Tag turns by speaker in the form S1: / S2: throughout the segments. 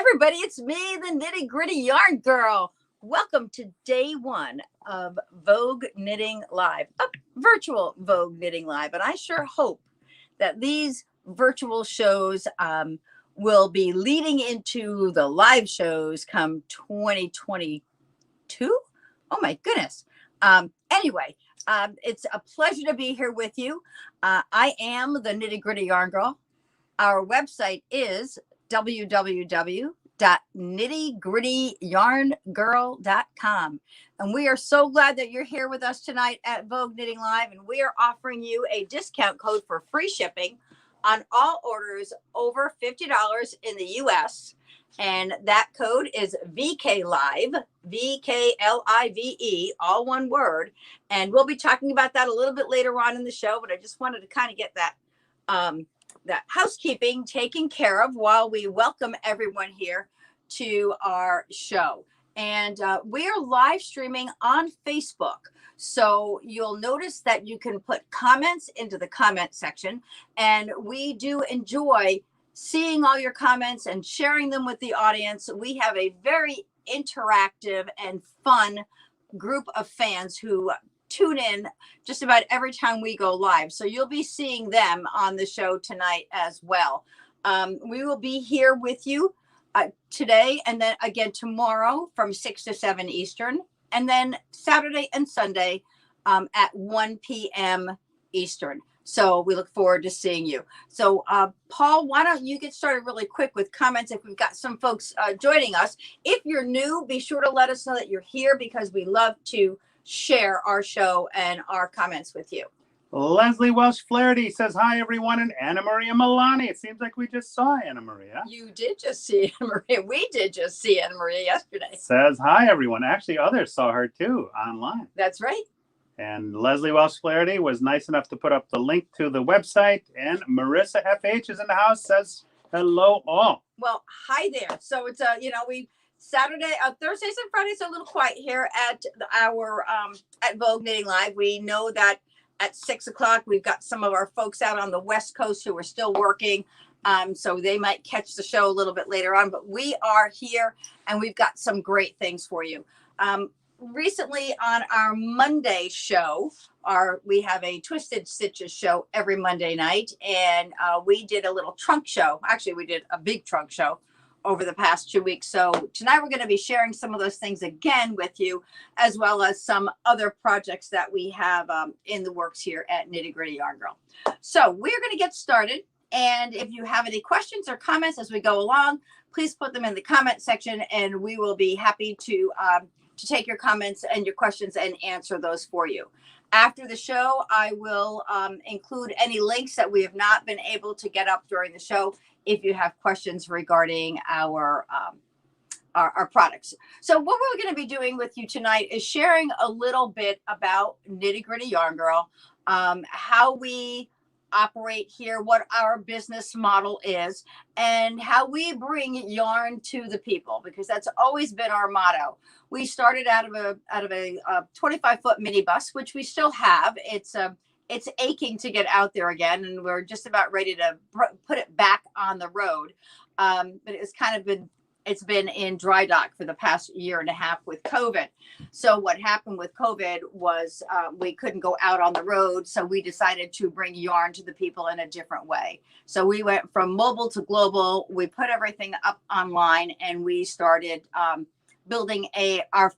S1: everybody, it's me, the Nitty Gritty Yarn Girl. Welcome to day one of Vogue Knitting Live, a virtual Vogue Knitting Live. And I sure hope that these virtual shows will be leading into the live shows come 2022. Oh my goodness. Anyway, it's a pleasure to be here with you. I am the Nitty Gritty Yarn Girl. Our website is www.knittygrittyyarngirl.com. And we are so glad that you're here with us tonight at Vogue Knitting Live. And we are offering you a discount code for free shipping on all orders over $50 in the US. And that code is VKLIVE, VKLIVE, all one word. And we'll be talking about that a little bit later on in the show, but I just wanted to kind of get that housekeeping taken care of while we welcome everyone here to our show. And we are live streaming on Facebook. So you'll notice that you can put comments into the comment section. And we do enjoy seeing all your comments and sharing them with the audience. We have a very interactive and fun group of fans who tune in just about every time we go live. So you'll be seeing them on the show tonight as well. We will be here with you today and then again tomorrow from 6 to 7 Eastern, and then Saturday and Sunday at 1 p.m. Eastern. So we look forward to seeing you. So Paul, why don't you get started really quick with comments if we've got some folks joining us. If you're new, be sure to let us know that you're here because we love to share our show and our comments with you.
S2: Leslie Welsh Flaherty says hi everyone, and Anna Maria Milani. It seems like we just saw Anna Maria.
S1: You did just see Anna Maria. We did just see Anna Maria yesterday.
S2: Says hi everyone. Actually, others saw her too online.
S1: That's right.
S2: And Leslie Welsh Flaherty was nice enough to put up the link to the website. And Marissa FH is in the house, says hello all.
S1: Well, hi there. So it's Thursdays and Fridays are a little quiet here at our at Vogue Knitting Live. We know that at 6 o'clock we've got some of our folks out on the West Coast who are still working, so they might catch the show a little bit later on. But we are here, and we've got some great things for you. Recently on our Monday show, we have a Twisted Stitches show every Monday night, and we did a little trunk show. Actually, we did a big trunk show over the past 2 weeks. So tonight we're going to be sharing some of those things again with you, as well as some other projects that we have in the works here at Nitty Gritty Yarn Girl. So we're going to get started. And if you have any questions or comments as we go along, please put them in the comment section, and we will be happy to take your comments and your questions and answer those for you. After the show, I will include any links that we have not been able to get up during the show if you have questions regarding our products. So what we're going to be doing with you tonight is sharing a little bit about Nitty Gritty Yarn Girl, how we operate here, what our business model is, and how we bring yarn to the people, because that's always been our motto. We started out of a 25-foot minibus, which we still have. It's aching to get out there again, and we're just about ready to put it back on the road. But it's been in dry dock for the past year and a half with COVID. So what happened with COVID was we couldn't go out on the road, so we decided to bring yarn to the people in a different way. So we went from mobile to global. We put everything up online, and we started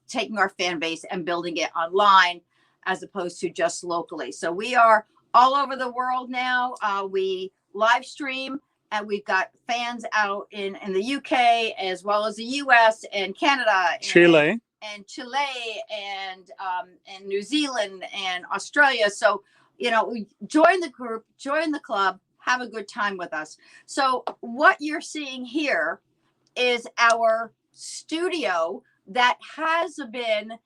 S1: taking our fan base and building it online, as opposed to just locally. So we are all over the world now. We live stream, and we've got fans out in the UK, as well as the US and Canada,
S2: Chile,
S1: and New Zealand and Australia. So, join the group, join the club, have a good time with us. So what you're seeing here is our studio that has been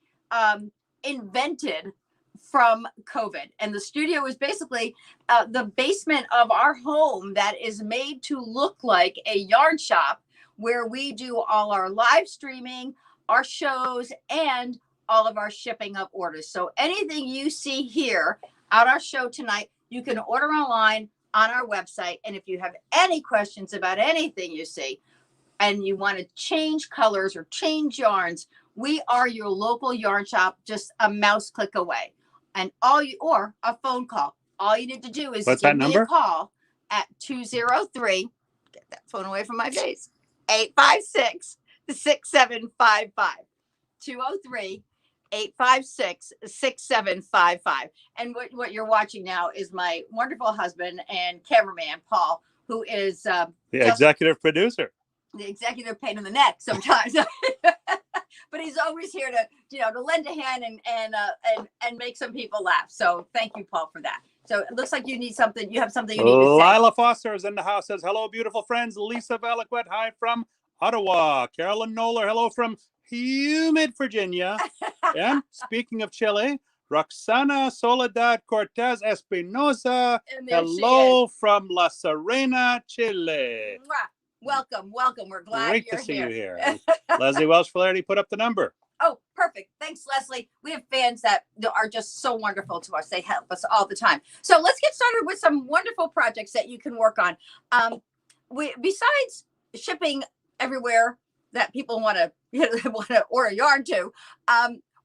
S1: invented from COVID. And the studio is basically the basement of our home that is made to look like a yarn shop, where we do all our live streaming, our shows, and all of our shipping of orders. So anything you see here on our show tonight, you can order online on our website. And if you have any questions about anything you see, and you want to change colors or change yarns, we are your local yarn shop, just a mouse click away. And or a phone call. All you need to do is
S2: What's
S1: give
S2: that
S1: me
S2: number?
S1: a call at 203, get that phone away from my face, 856-6755. 203-856-6755. And what you're watching now is my wonderful husband and cameraman, Paul, who is
S2: The executive producer.
S1: The executive pain in the neck sometimes. But he's always here to lend a hand and make some people laugh. So thank you, Paul, for that. So it looks like you need something. You have something you need to say.
S2: Lila Foster is in the house. Says, hello, beautiful friends. Lisa Valiquette, hi from Ottawa. Carolyn Noller, hello from humid Virginia. And speaking of Chile, Roxana Soledad Cortez Espinosa, hello from La Serena, Chile.
S1: Welcome. We're glad
S2: Great
S1: you're
S2: to see
S1: here.
S2: you here. Leslie Welsh Flaherty put up the number.
S1: Oh, perfect. Thanks, Leslie. We have fans that are just so wonderful to us. They help us all the time. So let's get started with some wonderful projects that you can work on. Besides shipping everywhere that people want to order yarn to,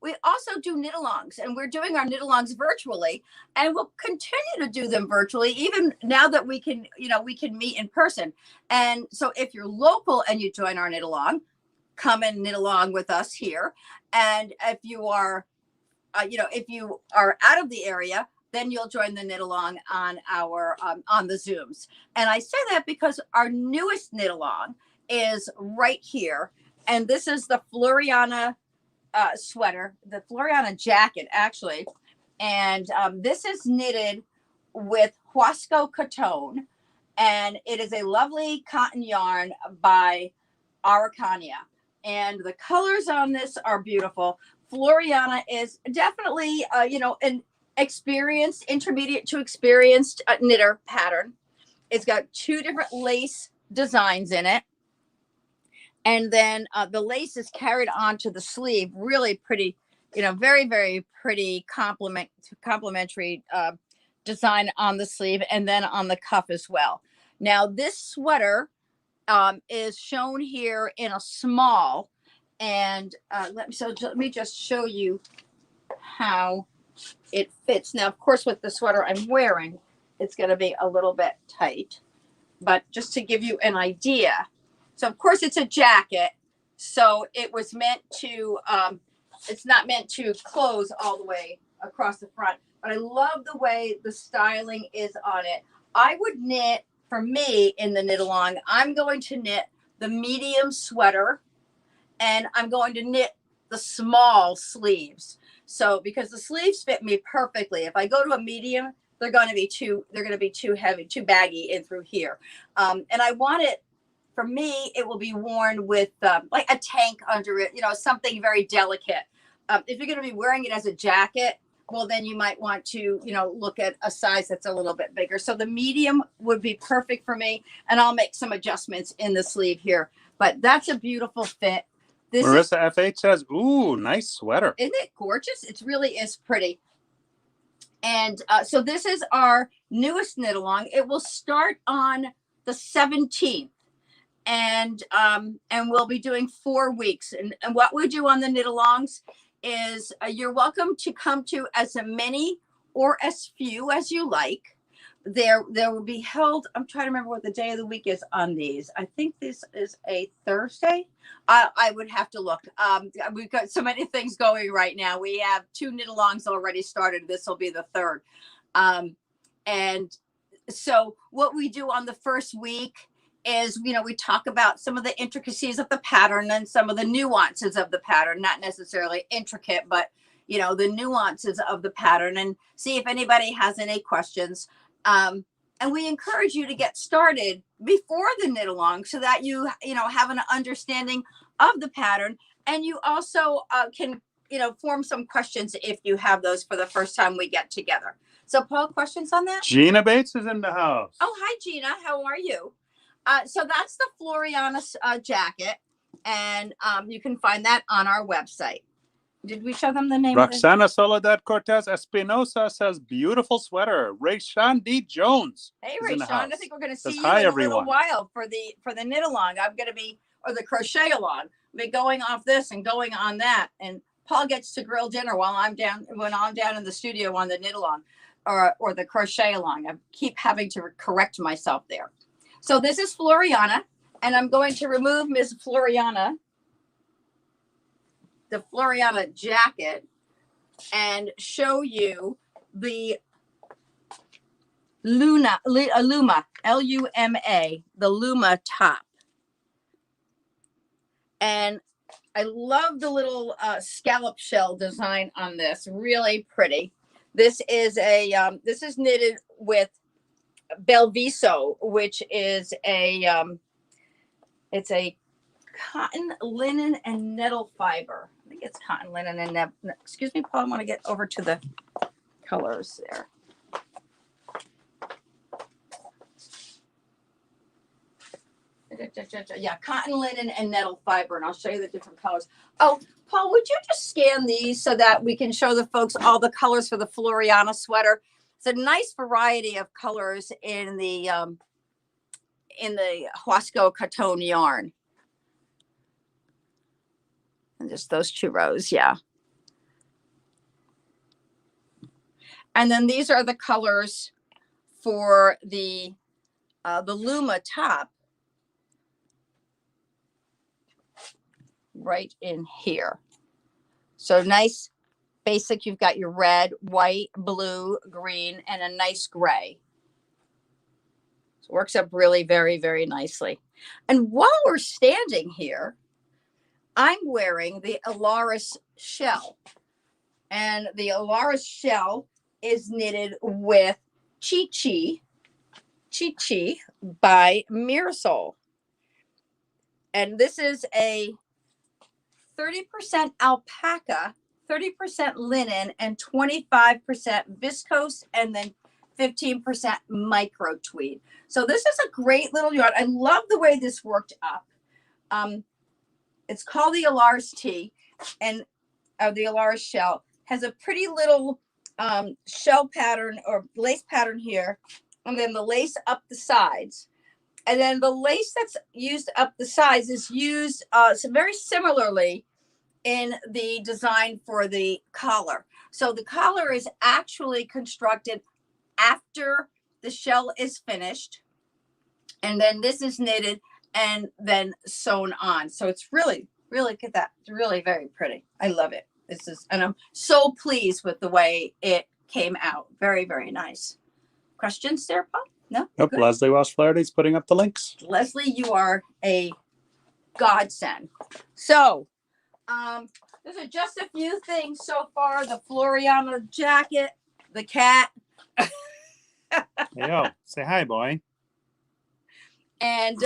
S1: we also do knit-alongs, and we're doing our knit-alongs virtually, and we'll continue to do them virtually, even now that we can meet in person. And so if you're local and you join our knit-along, come and knit along with us here. And if you are, if you are out of the area, then you'll join the knit along on our on the Zooms. And I say that because our newest knit along is right here, and this is the Floriana sweater, the Floriana jacket actually, and this is knitted with Huasco Coton, and it is a lovely cotton yarn by Araucania. And the colors on this are beautiful. Floriana is definitely, an experienced, intermediate to experienced knitter pattern. It's got two different lace designs in it. And then the lace is carried onto the sleeve. Really pretty, very, very pretty complementary design on the sleeve and then on the cuff as well. Now, this sweater is shown here in a small, and let me just show you how it fits. Now, of course, with the sweater I'm wearing, it's going to be a little bit tight, but just to give you an idea. So, of course, it's a jacket, so it was meant to, it's not meant to close all the way across the front, but I love the way the styling is on it. I would knit, for me, in the knit along, I'm going to knit the medium sweater, and I'm going to knit the small sleeves. So because the sleeves fit me perfectly. If I go to a medium, they're going to be too heavy, too baggy in through here. And I want it, for me, it will be worn with like a tank under it, something very delicate. If you're going to be wearing it as a jacket, well, then you might want to, look at a size that's a little bit bigger. So the medium would be perfect for me, and I'll make some adjustments in the sleeve here. But that's a beautiful fit.
S2: Marissa FH says, ooh, nice sweater.
S1: Isn't it gorgeous? It really is pretty. And so this is our newest knit along. It will start on the 17th. And we'll be doing 4 weeks. And what we do on the knit alongs is you're welcome to come to as many or as few as you like. There will be held, I'm trying to remember what the day of the week is on these. I think this is a Thursday. I would have to look. We've got so many things going right now. We have 2 knit alongs already started. This will be the 3rd. And so what we do on the first week is, we talk about some of the intricacies of the pattern and some of the nuances of the pattern, not necessarily intricate, but, the nuances of the pattern, and see if anybody has any questions. And we encourage you to get started before the knit along so that you have an understanding of the pattern. And you also can, form some questions if you have those for the first time we get together. So Paul, questions on that?
S2: Gina Bates is in the house.
S1: Oh, hi, Gina. How are you? So that's the Floriana jacket, and you can find that on our website. Did we show them the name?
S2: Roxana Soledad Cortez Espinosa says, beautiful sweater. Rayshawn D. Jones.
S1: Hey, Rayshawn. I think we're going to see you
S2: hi,
S1: in
S2: everyone.
S1: A little while for the knit along. I'm going to be, the crochet along. Be going off this and going on that. And Paul gets to grill dinner while I'm down, when I'm down in the studio on the knit along or the crochet along. I keep having to correct myself there. So this is Floriana, and I'm going to remove Ms. Floriana, the Floriana jacket, and show you the Luma, L-U-M-A, the Luma top. And I love the little scallop shell design on this. Really pretty. This is a this is knitted with Belviso, which is a it's a cotton, linen, and nettle fiber. I think it's cotton, linen, and excuse me, Paul. I want to get over to the colors there. Yeah, cotton, linen, and nettle fiber, and I'll show you the different colors. Oh, Paul, would you just scan these so that we can show the folks all the colors for the Floriana sweater? It's a nice variety of colors in the Huasco Coton yarn. And just those 2 rows, yeah. And then these are the colors for the Luma top. Right in here. So nice basic. You've got your red, white, blue, green, and a nice gray. So it works up really very, very nicely. And while we're standing here, I'm wearing the Alaris shell. And the Alaris shell is knitted with Chi Chi by Mirasol. And this is a 30% alpaca, 30% linen, and 25% viscose, and then 15% micro tweed. So this is a great little yarn. I love the way this worked up. It's called the Alaris T, and the Alaris shell has a pretty little shell pattern or lace pattern here, and then the lace up the sides. And then the lace that's used up the sides is used very similarly in the design for the collar. So the collar is actually constructed after the shell is finished. And then this is knitted and then sewn on. So it's really, really, look at that. It's really very pretty. I love it. This is, and I'm so pleased with the way it came out. Very, very nice. Questions there, Paul? No?
S2: Nope.
S1: Good.
S2: Leslie Walsh Flaherty's putting up the links.
S1: Leslie, you are a godsend. So, those are just a few things so far. The Floriana jacket, the cat.
S2: Yo, say hi, boy.
S1: And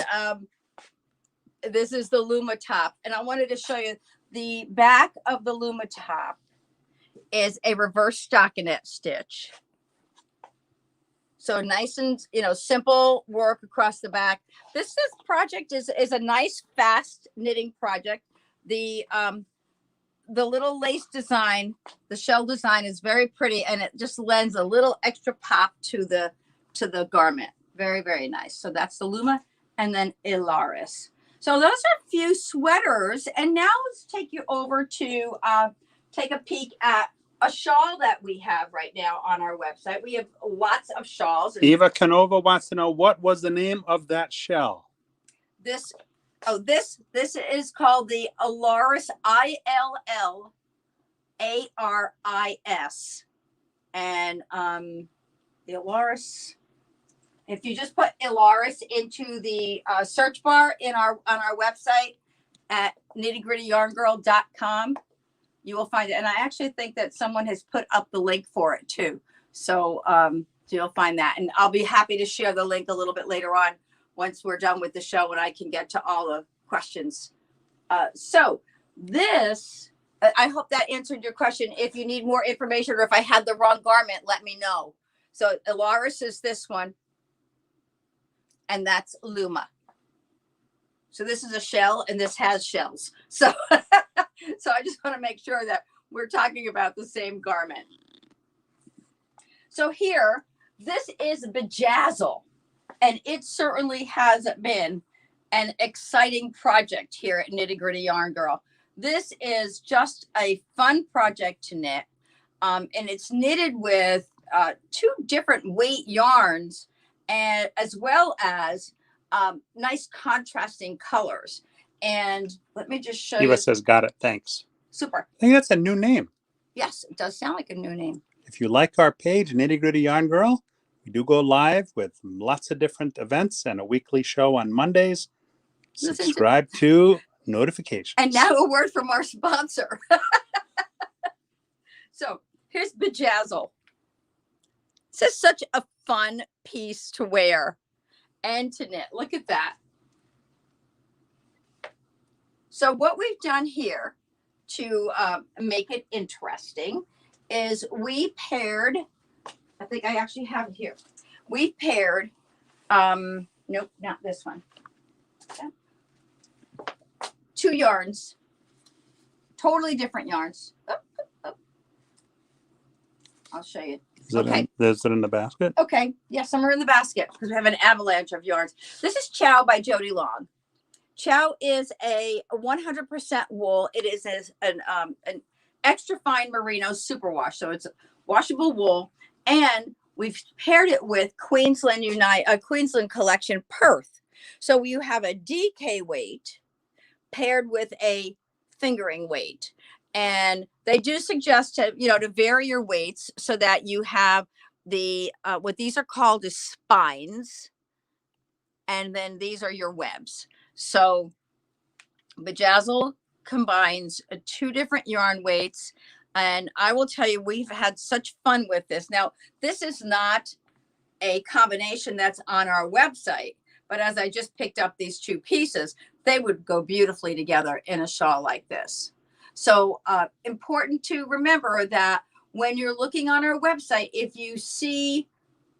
S1: this is the Luma top. And I wanted to show you the back of the Luma top is a reverse stockinette stitch. So nice and, simple work across the back. This project is a nice, fast knitting project. The little lace design, the shell design is very pretty, and it just lends a little extra pop to the garment. Very, very nice. So that's the Luma, and then Alaris. So those are a few sweaters. And now let's take you over to take a peek at a shawl that we have right now on our website. We have lots of shawls.
S2: Eva Canova wants to know, what was the name of that shell?
S1: This is called the Alaris, Ilallaris. And the Alaris, if you just put Alaris into the search bar on our website at KnittyGrittyYarnGirl.com, you will find it. And I actually think that someone has put up the link for it too. So you'll find that. And I'll be happy to share the link a little bit later on once we're done with the show and I can get to all the questions. So this, I hope that answered your question. If you need more information or if I had the wrong garment, let me know. So Alaris is this one. And that's Luma. So this is a shell and this has shells. So, so I just want to make sure that we're talking about the same garment. So here, this is Bejazzle, and it certainly has been an exciting project here at Nitty Gritty Yarn Girl. This is just a fun project to knit, and it's knitted with 2 different weight yarns, and as well as nice contrasting colors. And let me just show you.
S2: Eva says, got it, thanks.
S1: Super.
S2: I think that's a new name.
S1: Yes, it does sound like a new name.
S2: If you like our page, Nitty Gritty Yarn Girl, we do go live with lots of different events and a weekly show on Mondays. Subscribe to notifications.
S1: And now a word from our sponsor. So here's Bejazzle. This is such a fun piece to wear and to knit. Look at that. So what we've done here to make it interesting is we paired, I think I actually have it here. We paired, nope, not this one. Okay. 2 yarns, totally different yarns. Oh, oh, oh. I'll show you.
S2: Is it in the basket?
S1: Okay, yes, some are in the basket because we have an avalanche of yarns. This is Chow by Jody Long. Chow is a 100% wool. It is an extra fine merino superwash, so it's washable wool, and we've paired it with Queensland Collection Perth. So you have a DK weight paired with a fingering weight, and they do suggest to vary your weights so that you have the what these are called is spines, and then these are your webs. So Bejazzle combines 2 different yarn weights, and I will tell you, we've had such fun with this. Now, this is not a combination that's on our website, but as I just picked up these 2 pieces, they would go beautifully together in a shawl like this. So important to remember that when you're looking on our website, if you see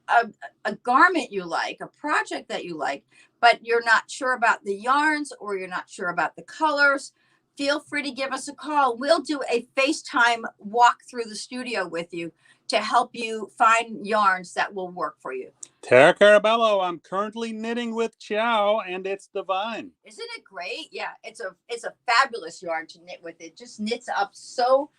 S1: a garment you like, a project that you like, but you're not sure about the yarns or you're not sure about the colors, feel free to give us a call. We'll do a FaceTime walk through the studio with you to help you find yarns that will work for you.
S2: Tara Carabello, I'm currently knitting with Chow, and it's divine.
S1: Isn't it great? Yeah, it's a fabulous yarn to knit with. It just knits up so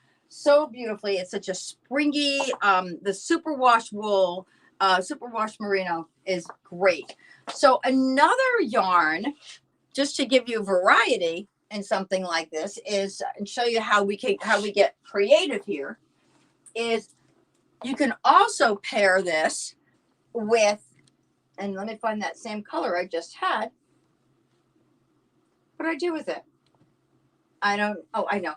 S1: beautifully. It's such a springy, the superwash wool, superwash merino is great. So another yarn, just to give you variety in something like this, is and show you how we get creative here, is you can also pair this with, and let me find that same color I just had. What do I do with it? I know,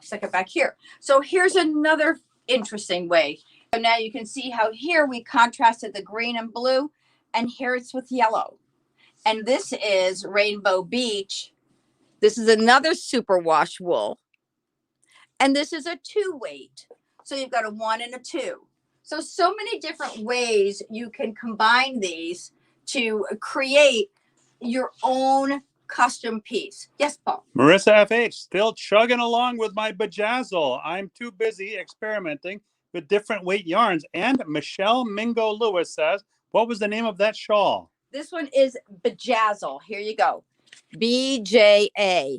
S1: stick it back here. So here's another interesting way. So now you can see how here we contrasted the green and blue, and here it's with yellow. And this is Rainbow Beach. This is another superwash wool. And this is a 2 weight. So you've got a 1 and a 2. So many different ways you can combine these to create your own custom piece. Yes, Paul.
S2: Marissa FH, still chugging along with my Bejazzle. I'm too busy experimenting with different weight yarns. And Michelle Mingo Lewis says, what was the name of that shawl?
S1: This one is Bejazzle. Here you go. BJAZYZL.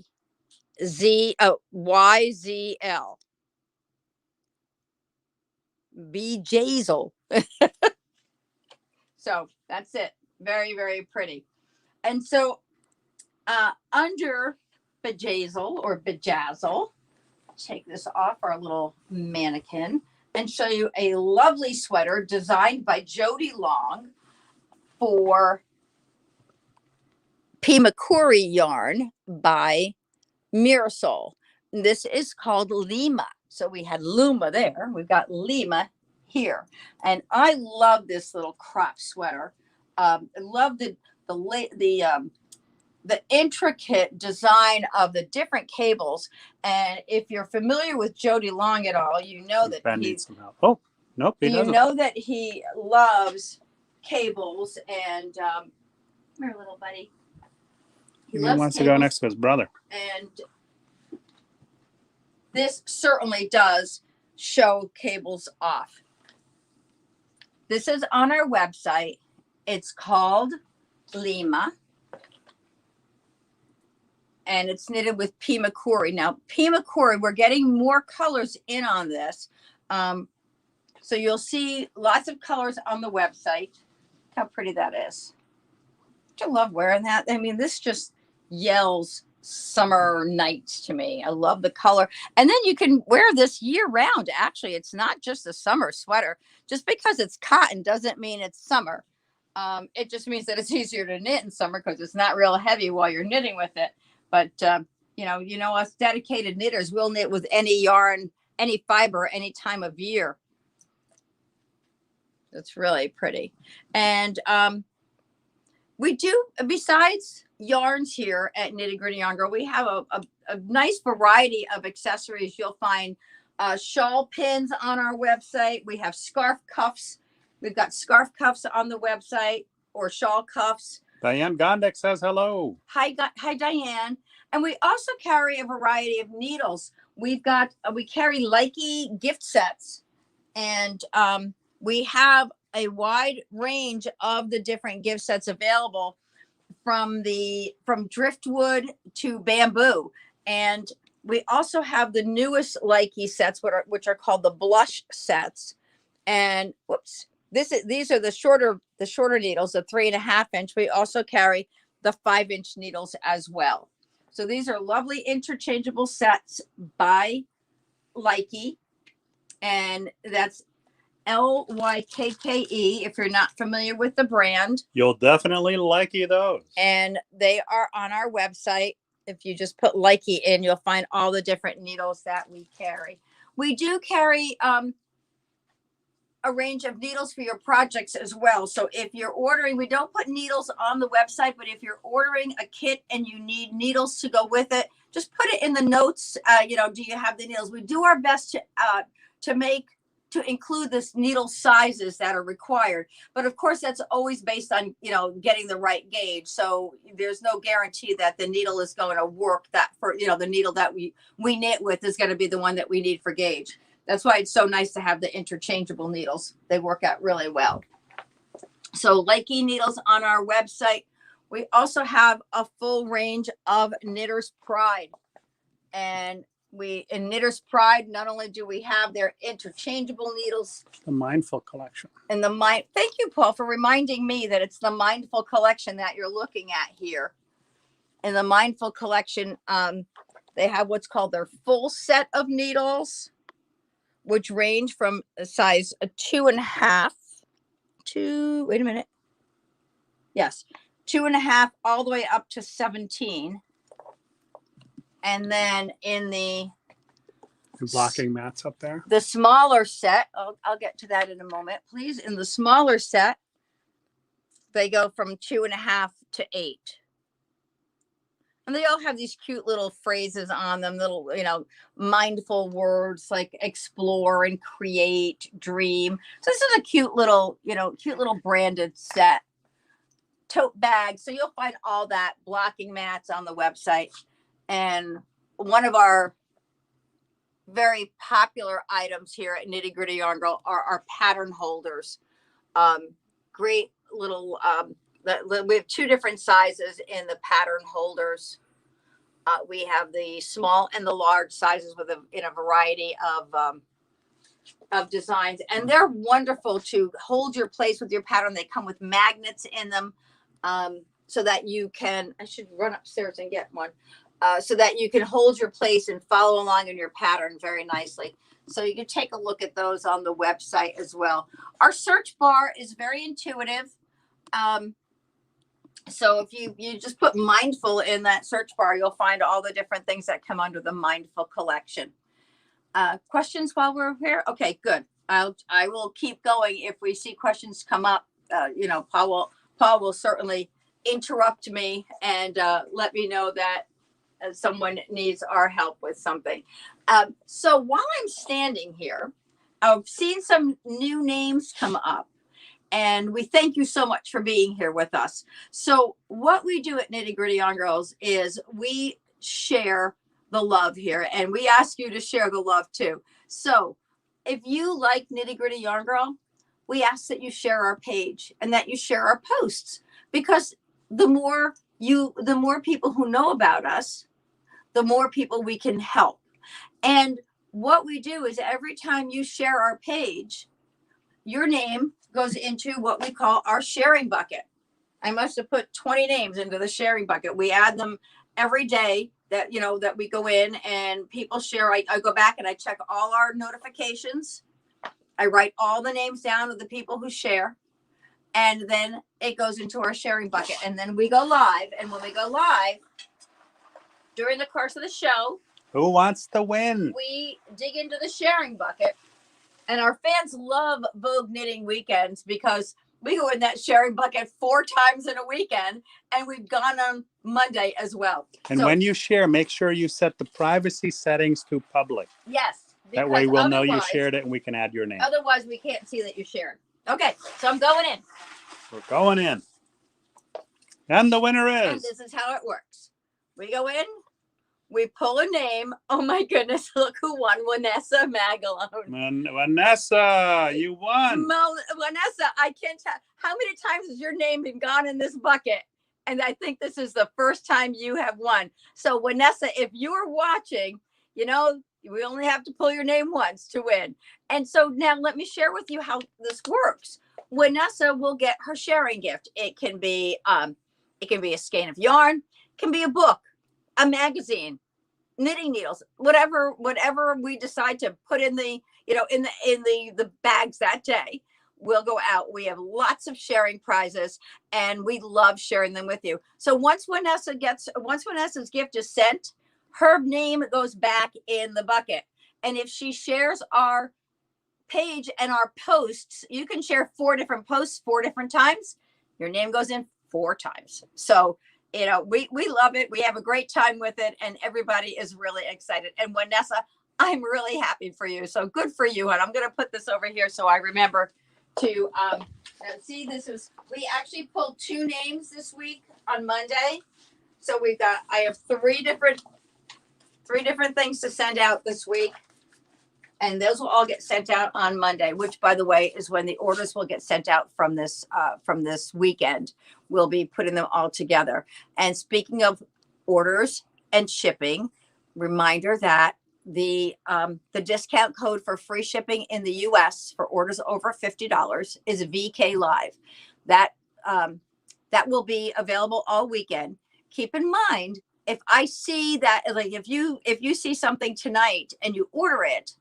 S1: Bejazzle. So that's it. Very, very pretty. And so under Bejazzle or Bejazzle, take this off our little mannequin and show you a lovely sweater designed by Jody Long for Pimakuri yarn by Mirasol. This is called Lima. So we had Luma there. We've got Lima here. And I love this little crop sweater. I love the intricate design of the different cables. And if you're familiar with Jody Long at all, you know that
S2: Ben needs some help. Oh, nope, he doesn't.
S1: You know that he loves cables and come here, little buddy.
S2: He wants to go next to his brother.
S1: And this certainly does show cables off. This is on our website. It's called Lima. and it's knitted with Pima Cori. Now, Pima Cori, we're getting more colors in on this. So you'll see lots of colors on the website. How pretty that is. I love wearing that. I mean, this just yells summer nights to me. I love the color. And then you can wear this year round. Actually, it's not just a summer sweater. Just because it's cotton doesn't mean it's summer. It just means that it's easier to knit in summer because it's not real heavy while you're knitting with it. But, you know, us dedicated knitters will knit with any yarn, any fiber, any time of year. It's really pretty. And we do, besides yarns here at Nitty Gritty Yarn Girl, we have a nice variety of accessories. You'll find shawl pins on our website. We have scarf cuffs. We've got scarf cuffs on the website, or shawl cuffs.
S2: Diane Gondek says hello.
S1: Hi, Diane. And we also carry a variety of needles. We carry Likey gift sets, and we have a wide range of the different gift sets available, from driftwood to bamboo. And we also have the newest Likey sets, which are called the blush sets. And these are the shorter needles, the 3.5 inch. We also carry the 5-inch needles as well. So these are lovely interchangeable sets by Likey, and that's Lykkke. If you're not familiar with the brand,
S2: you'll definitely like those.
S1: And they are on our website. If you just put Likey in, you'll find all the different needles that we carry. We do carry a range of needles for your projects as well. So if you're ordering, we don't put needles on the website, but if you're ordering a kit and you need needles to go with it, just put it in the notes. Do you have the needles? We do our best to include this needle sizes that are required. But of course, that's always based on, getting the right gauge. So there's no guarantee that the needle is going to work the needle that we knit with is going to be the one that we need for gauge. That's why it's so nice to have the interchangeable needles. They work out really well. So Likey needles on our website. We also have a full range of Knitter's Pride. And in Knitter's Pride, not only do we have their interchangeable needles.
S2: The Mindful Collection.
S1: Thank you, Paul, for reminding me that it's the Mindful Collection that you're looking at here. In the Mindful Collection, they have what's called their full set of needles, which range from a size 2.5 to, 2.5 all the way up to 17. And then in the
S2: blocking mats up there,
S1: the smaller set, I'll get to that in a moment, please. In the smaller set, they go from 2.5 to 8. And they all have these cute little phrases on them, little, mindful words like explore and create, dream. So this is a cute little branded set. Tote bag. So you'll find all that, blocking mats on the website. And one of our very popular items here at Nitty Gritty Yarn Girl are our pattern holders. Great little, we have 2 different sizes in the pattern holders. We have the small and the large sizes in a variety of designs, and they're wonderful to hold your place with your pattern. They come with magnets in them, so that you can. I should run upstairs and get one, so that you can hold your place and follow along in your pattern very nicely. So you can take a look at those on the website as well. Our search bar is very intuitive. So if you just put Mindful in that search bar, you'll find all the different things that come under the Mindful collection. Questions while we're here? Okay, good. I will keep going if we see questions come up. Paul will certainly interrupt me and let me know that someone needs our help with something. So while I'm standing here, I've seen some new names come up. And we thank you so much for being here with us. So what we do at Nitty Gritty Yarn Girls is we share the love here, and we ask you to share the love too. So if you like Nitty Gritty Yarn Girl, we ask that you share our page and that you share our posts, because the more people who know about us, the more people we can help. And what we do is every time you share our page, your name goes into what we call our sharing bucket. I must have put 20 names into the sharing bucket. We add them every day that, that we go in and people share. I go back and I check all our notifications. I write all the names down of the people who share. And then it goes into our sharing bucket. And then we go live. And when we go live, during the course of the show,
S2: who wants to win?
S1: We dig into the sharing bucket. And our fans love Vogue Knitting Weekends because we go in that sharing bucket 4 times in a weekend, and we've gone on Monday as well.
S2: And when you share, make sure you set the privacy settings to public.
S1: Yes.
S2: That way we'll know you shared it and we can add your name.
S1: Otherwise, we can't see that you shared. Okay, so I'm going in.
S2: We're going in. And the winner is.
S1: And this is how it works. We go in. We pull a name. Oh my goodness, look who won. Vanessa Magalone.
S2: Vanessa, you won.
S1: Vanessa, I can't tell. How many times has your name been gone in this bucket? And I think this is the first time you have won. So Vanessa, if you're watching, we only have to pull your name once to win. And so now let me share with you how this works. Vanessa will get her sharing gift. It can be a skein of yarn, it can be a book, a magazine, knitting needles, whatever we decide to put in the the bags that day, will go out. We have lots of sharing prizes and we love sharing them with you. So once Vanessa's gift is sent, her name goes back in the bucket. And if she shares our page and our posts, you can share 4 different posts 4 different times. Your name goes in 4 times. So we love it. We have a great time with it, and everybody is really excited. And Vanessa, I'm really happy for you. So good for you. And I'm going to put this over here so I remember to see. We actually pulled 2 names this week on Monday. So I have 3 different things to send out this week. And those will all get sent out on Monday, which, by the way, is when the orders will get sent out from this weekend. We'll be putting them all together. And speaking of orders and shipping, reminder that the discount code for free shipping in the U.S. for orders over $50 is VK Live. That will be available all weekend. Keep in mind, if I see that, like if you see something tonight and you order it,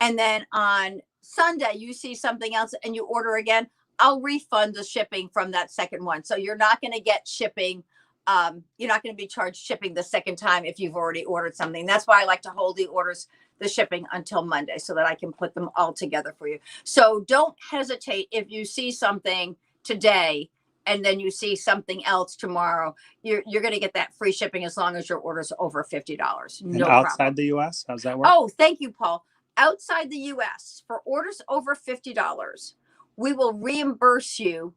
S1: and then on Sunday you see something else and you order again, I'll refund the shipping from that second one. So you're not going to get shipping. You're not going to be charged shipping the second time if you've already ordered something. That's why I like to hold the shipping until Monday so that I can put them all together for you. So don't hesitate if you see something today and then you see something else tomorrow. You're going to get that free shipping as long as your order's over $50. No problem.
S2: Outside the U.S., how's that work?
S1: Oh, thank you, Paul. Outside the U.S., for orders over $50, we will reimburse you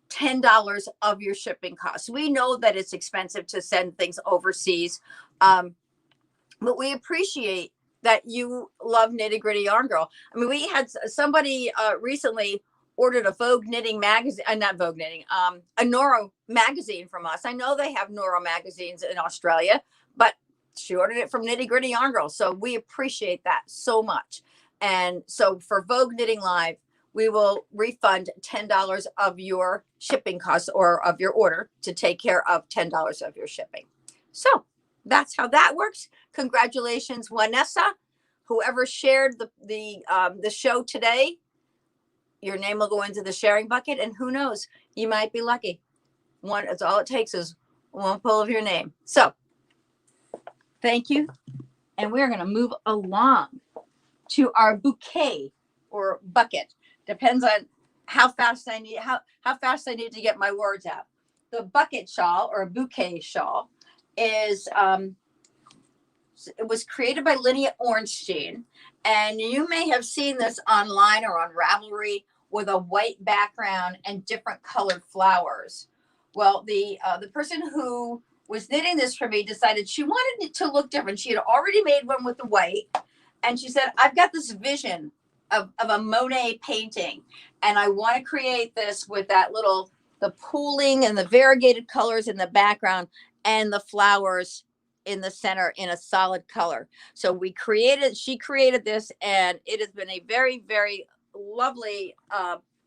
S1: $10 of your shipping costs. We know that it's expensive to send things overseas, but we appreciate that you love Nitty Gritty Yarn Girl. I mean, we had somebody recently ordered a Vogue knitting magazine, not Vogue knitting, a Noro magazine from us. I know they have Noro magazines in Australia, but she ordered it from Nitty Gritty Yarn Girl. So we appreciate that so much. And so for Vogue Knitting Live, we will refund $10 of your shipping costs or of your order to take care of $10 of your shipping. So that's how that works. Congratulations, Vanessa. Whoever shared the show today, your name will go into the sharing bucket, and who knows, you might be lucky. That's all it takes is one pull of your name. So thank you. And we're going to move along to our bouquet or bucket. Depends on how fast I need to get my words out. The bucket shawl or bouquet shawl is it was created by Linnea Ornstein, and you may have seen this online or on Ravelry with a white background and different colored flowers. Well, the person who was knitting this for me decided she wanted it to look different. She had already made one with the white, and she said, I've got this vision of a Monet painting, and I want to create this with the pooling and the variegated colors in the background and the flowers in the center in a solid color. So she created this, and it has been a very, very lovely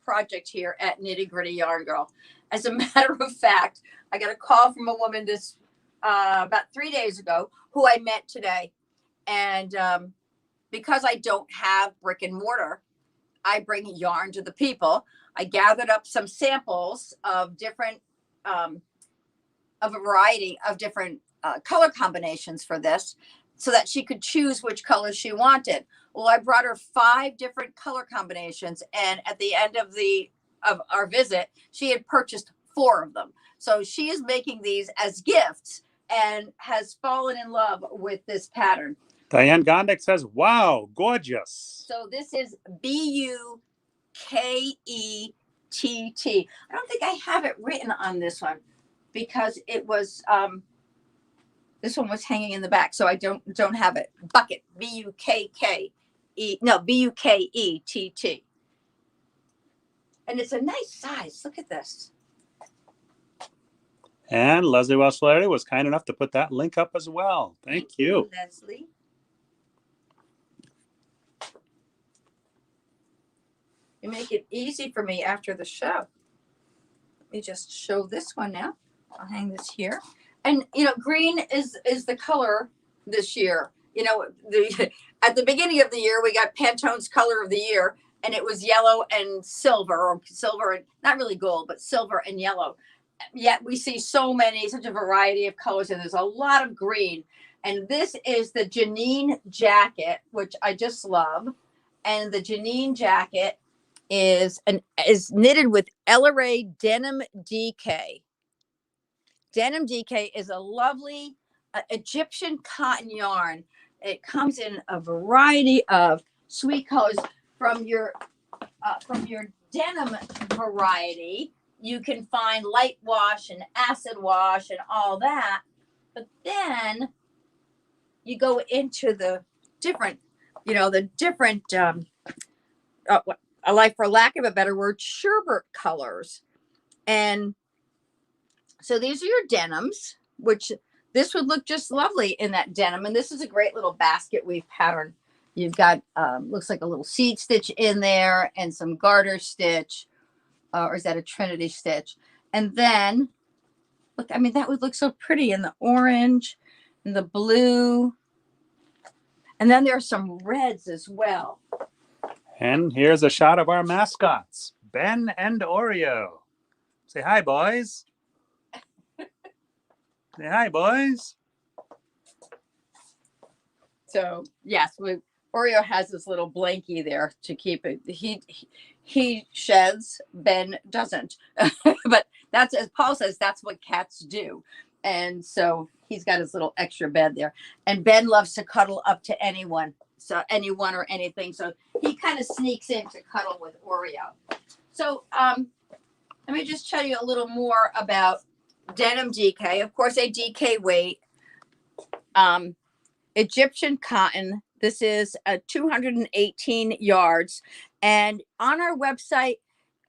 S1: project here at Nitty Gritty Yarn Girl. As a matter of fact, I got a call from a woman this about 3 days ago who I met today. And because I don't have brick and mortar, I bring yarn to the people. I gathered up some samples of different, of a variety of different color combinations for this, so that she could choose which colors she wanted. Well, I brought her 5 different color combinations, and at the end of our visit, she had purchased 4 of them. So she is making these as gifts and has fallen in love with this pattern.
S2: Diane Gondik says, wow, gorgeous.
S1: So this is Bukkett. I don't think I have it written on this one because it was this one was hanging in the back, so I don't have it. Bukkett, Bukkett, no, Bukkett. And it's a nice size. Look at this.
S2: And Leslie Welsh Flaherty was kind enough to put that link up as well. Thank you.
S1: Leslie. You make it easy for me after the show. Let me just show this one now. I'll hang this here. And, you know, green is the color this year. You know, at the beginning of the year, we got Pantone's color of the year, and it was yellow and silver, or silver and not really gold, but silver and yellow. Yet we see such a variety of colors, and there's a lot of green. And this is the Janine jacket, which I just love. And the Janine jacket is knitted with Ella Ray Denim DK. Denim DK is a lovely Egyptian cotton yarn. It comes in a variety of sweet colors. From your denim variety, you can find light wash and acid wash and all that. But then you go into the different, for lack of a better word, sherbet colors. And so these are your denims, which this would look just lovely in that denim. And this is a great little basket weave pattern. You've got, looks like a little seed stitch in there and some garter stitch, or is that a Trinity stitch? And then, look, I mean, that would look so pretty in the orange and the blue. And then there are some reds as well.
S2: And here's a shot of our mascots, Ben and Oreo. Say hi, boys. Say hi, boys.
S1: So, yes, Oreo has this little blankie there to keep it. He sheds, Ben doesn't. But that's, as Paul says, that's what cats do. And so he's got his little extra bed there. And Ben loves to cuddle up to anyone. So anyone or anything. So he kind of sneaks in to cuddle with Oreo. So let me just tell you a little more about denim DK. Of course, a DK weight. Egyptian cotton. This is 218 yards. And on our website,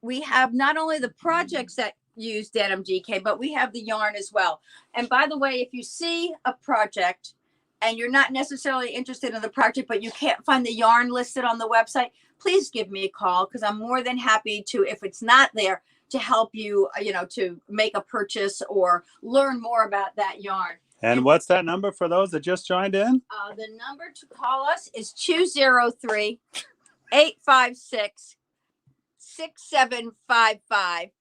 S1: we have not only the projects that use denim DK, but we have the yarn as well. And by the way, if you see a project and you're not necessarily interested in the project, but you can't find the yarn listed on the website, please give me a call, because I'm more than happy to, if it's not there, to help you, to make a purchase or learn more about that yarn.
S2: And what's that number for those that just joined in?
S1: The number to call us is 203-856-6755.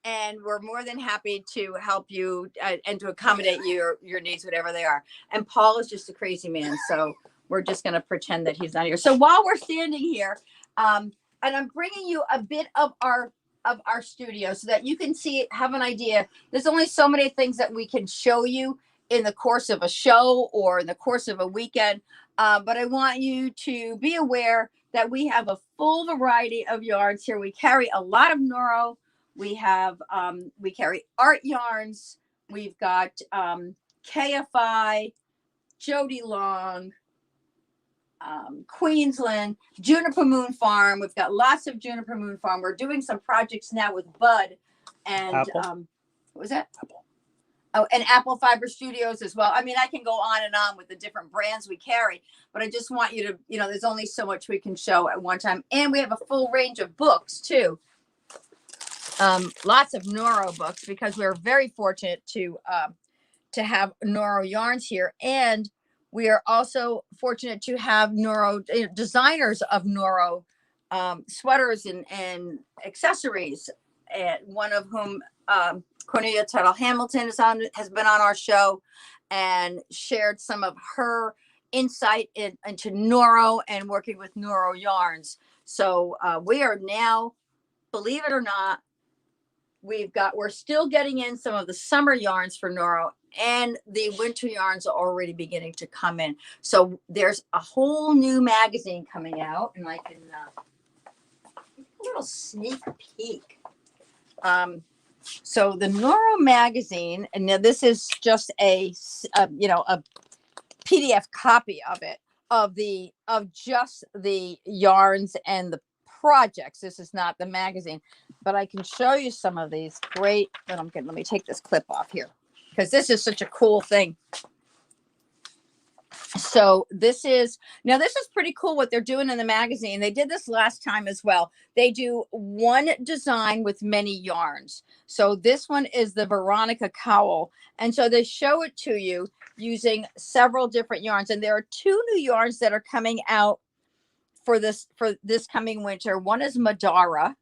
S1: And we're more than happy to help you and to accommodate your needs, whatever they are. And Paul is just a crazy man, so we're just going to pretend that he's not here. So while we're standing here, and I'm bringing you a bit of our studio so that you can have an idea. There's only so many things that we can show you in the course of a show or in the course of a weekend. But I want you to be aware that we have a full variety of yarns here. We carry a lot of Neuro. We have, we carry art yarns. We've got KFI, Jody Long, Queensland, Juniper Moon Farm. We've got lots of Juniper Moon Farm. We're doing some projects now with Bud and
S2: Apple.
S1: What was that? Oh, and Apple Fiber Studios as well. I mean, I can go on and on with the different brands we carry, but I just want you to, there's only so much we can show at one time. And we have a full range of books too. Lots of Noro books, because we're very fortunate to have Noro yarns here. And we are also fortunate to have Noro designers of Noro sweaters and accessories. And one of whom, Cornelia Tuttle Hamilton has been on our show and shared some of her insight into Noro and working with Noro yarns. So we are now, believe it or not, we're still getting in some of the summer yarns for Noro, and the winter yarns are already beginning to come in. So there's a whole new magazine coming out, and I can a little sneak peek. So the Noro magazine, and now this is just a PDF copy of it, of just the yarns and the projects. This is not the magazine, but I can show you some of these great. Let me take this clip off here, because this is such a cool thing. So this is pretty cool what they're doing in the magazine. They did this last time as well. They do one design with many yarns. So this one is the Veronica cowl. And so they show it to you using several different yarns. And there are 2 new yarns that are coming out for this coming winter. One is Madara,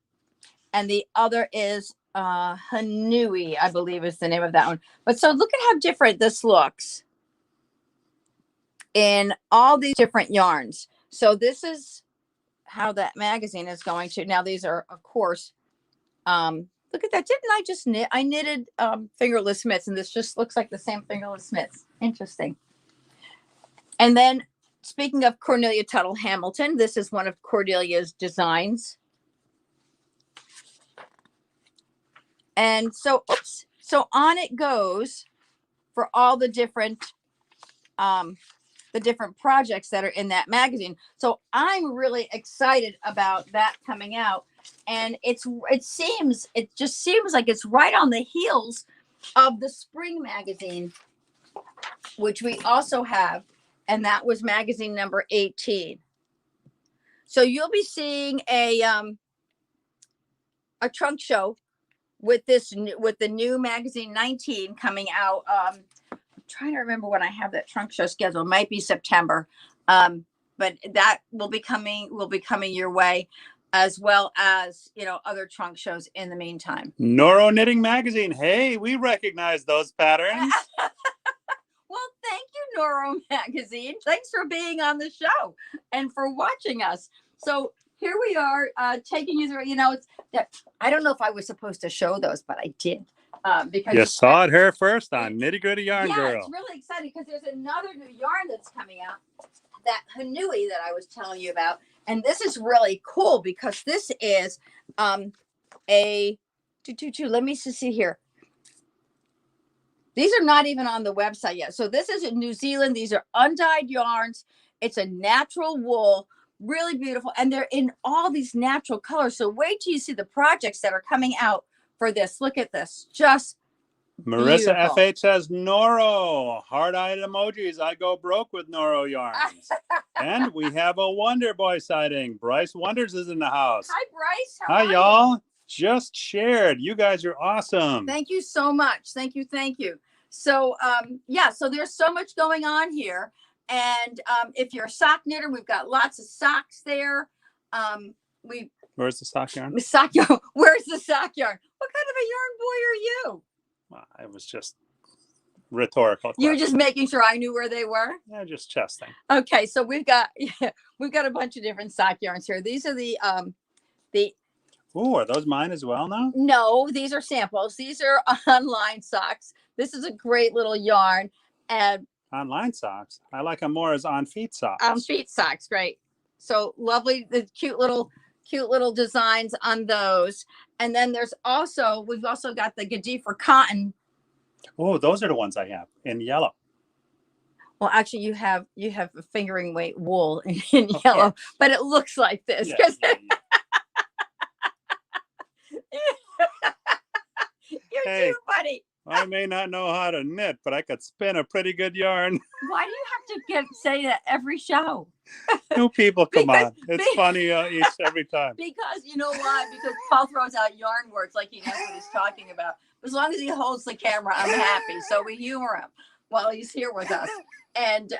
S1: and the other is Hanui, I believe is the name of that one. But so look at how different this looks in all these different yarns. So this is how that magazine is going to. Now these are, of course, look at that. Didn't I just knit? I knitted fingerless mitts, and this just looks like the same fingerless mitts. Interesting. And then speaking of Cornelia Tuttle Hamilton, this is one of Cordelia's designs. And so, so on it goes for all the different projects that are in that magazine. So I'm really excited about that coming out. And it just seems like it's right on the heels of the spring magazine, which we also have. And that was magazine number 18. So you'll be seeing a trunk show with the new magazine 19 coming out. I'm trying to remember when I have that trunk show scheduled. It might be September, but that will be coming your way, as well as other trunk shows in the meantime.
S2: Noro Knitting Magazine. Hey, we recognize those patterns.
S1: Well, thank you, Noro Magazine. Thanks for being on the show and for watching us. So here we are, taking you through. I don't know if I was supposed to show those, but I did. Because
S2: you saw it here first on KnittyGrittyYarnGirl.
S1: Yeah, it's really exciting because there's another new yarn that's coming out, that Hanui that I was telling you about. And this is really cool because this is let me see here. These are not even on the website yet. So this is in New Zealand. These are undyed yarns. It's a natural wool, really beautiful. And they're in all these natural colors. So wait till you see the projects that are coming out for this. Look at this. Just
S2: Marissa
S1: beautiful.
S2: FH says Noro. Heart-eyed emojis. I go broke with Noro yarns. And we have a Wonder Boy sighting. Bryce Wonders is in the house.
S1: Hi, Bryce.
S2: Hi, y'all. Just shared. You guys are awesome.
S1: Thank you so much. Thank you. So so there's so much going on here. And if you're a sock knitter, we've got lots of socks there.
S2: Where's the sock yarn?
S1: Sock yarn. Where's the sock yarn? What kind of a yarn boy are you?
S2: Well, it was just rhetorical.
S1: You were just making sure I knew where they were?
S2: Yeah, just testing.
S1: Okay, so we've got a bunch of different sock yarns here. These are the
S2: Ooh, are those mine as well now?
S1: No, these are samples. These are online socks. This is a great little yarn. And
S2: online socks. I like them more as on feet socks.
S1: On feet socks, great. So lovely, the cute little designs on those. And then we've also got the Gadifer cotton.
S2: Oh, those are the ones I have in yellow.
S1: Well, actually, you have a fingering weight wool in yellow, but it looks like this. Yeah. You're too funny.
S2: I may not know how to knit, but I could spin a pretty good yarn.
S1: Why do you have to say that every show?
S2: New people, come
S1: Because-
S2: on. It's funny every time.
S1: Because you know why? Because Paul throws out yarn words like he knows what he's talking about. As long as he holds the camera, I'm happy. So we humor him while he's here with us. And